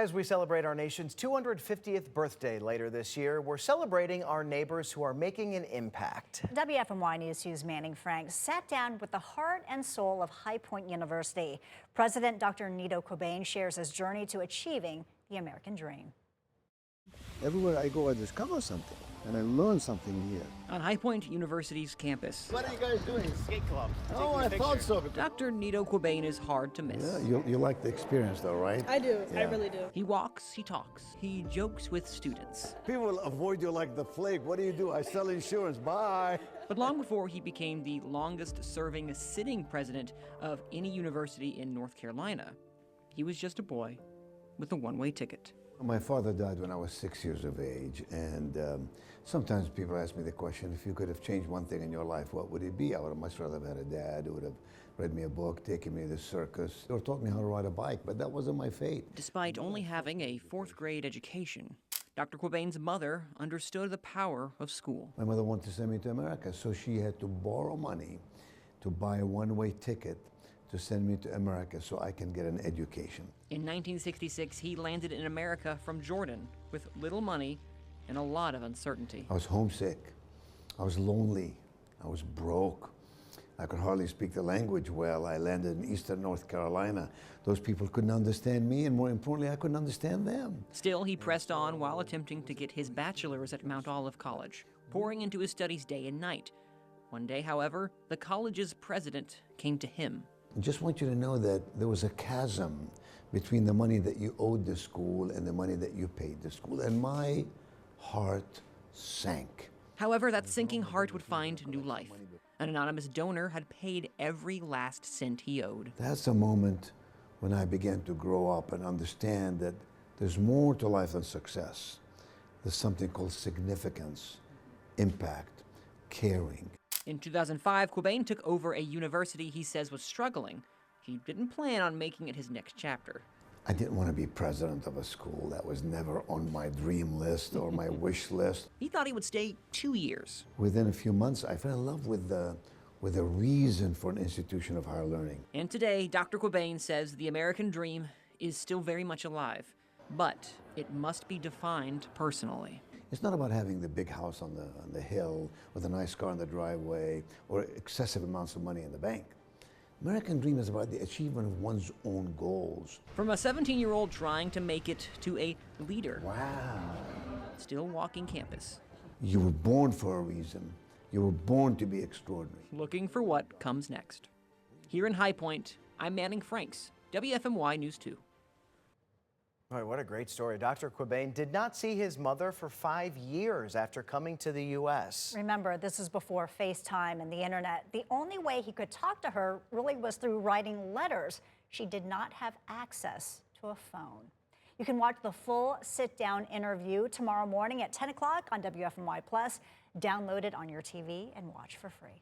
As we celebrate our nation's 250th birthday later this year, we're celebrating our neighbors who are making an impact. WFMY News 2's Manning Franks sat down with the heart and soul of High Point University. President Dr. Nido Qubein shares his journey to achieving the American dream. Everywhere I go, I discover something, and I learn something here. On High Point University's campus. What are you guys doing? Skate club. Oh, I thought so. Dr. Nido Qubein is hard to miss. Yeah, you like the experience, though, right? I do. Yeah. I really do. He walks, he talks, he jokes with students. People avoid you like the plague. What do? I sell insurance. Bye. But long before he became the longest-serving sitting president of any university in North Carolina, he was just a boy with a one-way ticket. My father died when I was 6 years of age, and sometimes people ask me the question, if you could have changed one thing in your life, what would it be? I would have much rather have had a dad who would have read me a book, taken me to the circus, or taught me how to ride a bike, but that wasn't my fate. Despite only having a fourth-grade education, Dr. Quebein's mother understood the power of school. My mother wanted to send me to America, so she had to borrow money to buy a one-way ticket to send me to America so I can get an education. In 1966, he landed in America from Jordan with little money and a lot of uncertainty. I was homesick. I was lonely. I was broke. I could hardly speak the language well. I landed in eastern North Carolina. Those people couldn't understand me, and more importantly, I couldn't understand them. Still, he pressed on while attempting to get his bachelor's at Mount Olive College, pouring into his studies day and night. One day, however, the college's president came to him. I just want you to know that there was a chasm between the money that you owed the school and the money that you paid the school, and my heart sank. However, that sinking heart would find new life. An anonymous donor had paid every last cent he owed. That's a moment when I began to grow up and understand that there's more to life than success. There's something called significance, impact, caring. In 2005, Qubein took over a university he says was struggling. He didn't plan on making it his next chapter. I didn't want to be president of a school. That was never on my dream list or my wish list. He thought he would stay 2 years. Within a few months, I fell in love with the reason for an institution of higher learning. And today, Dr. Qubein says the American dream is still very much alive, but it must be defined personally. It's not about having the big house on the hill with a nice car in the driveway or excessive amounts of money in the bank. American dream is about the achievement of one's own goals. From a 17-year-old trying to make it to a leader. Wow. Still walking campus. You were born for a reason. You were born to be extraordinary. Looking for what comes next. Here in High Point, I'm Manning Franks, WFMY News 2. Boy, what a great story. Dr. Qubein did not see his mother for 5 years after coming to the U.S. Remember, this is before FaceTime and the internet. The only way he could talk to her really was through writing letters. She did not have access to a phone. You can watch the full sit-down interview tomorrow morning at 10 o'clock on WFMY Plus. Download it on your TV and watch for free.